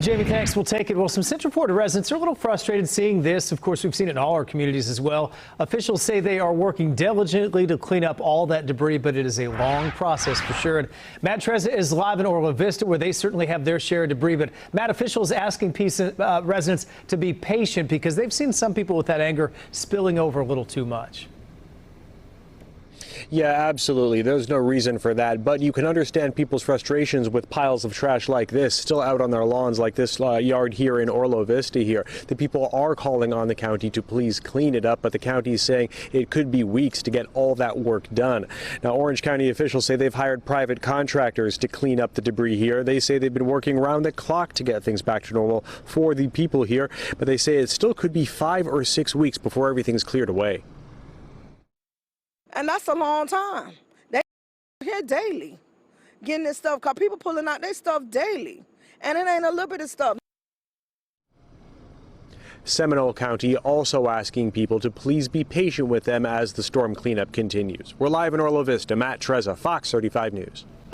Jamie, thanks. We'll take it. Well, some Central Florida residents are a little frustrated seeing this. Of course, we've seen it in all our communities as well. Officials say they are working diligently to clean up all that debris, but it is a long process for sure. And Matt Trezza is live in Orla Vista, where they certainly have their share of debris. But Matt, officials asking residents to be patient because they've seen some people with that anger spilling over a little too much. Yeah, absolutely. There's no reason for that. But you can understand people's frustrations with piles of trash like this still out on their lawns, like this yard here in Orla Vista here. The people are calling on the county to please clean it up, but the county is saying it could be weeks to get all that work done. Now, Orange County officials say they've hired private contractors to clean up the debris here. They say they've been working around the clock to get things back to normal for the people here, but they say it still could be 5 or 6 weeks before everything's cleared away. And that's a long time. They here daily getting this stuff, because people pulling out their stuff daily. And it ain't a little bit of stuff. Seminole County also asking people to please be patient with them as the storm cleanup continues. We're live in Orla Vista. Matt Trezza, Fox 35 News.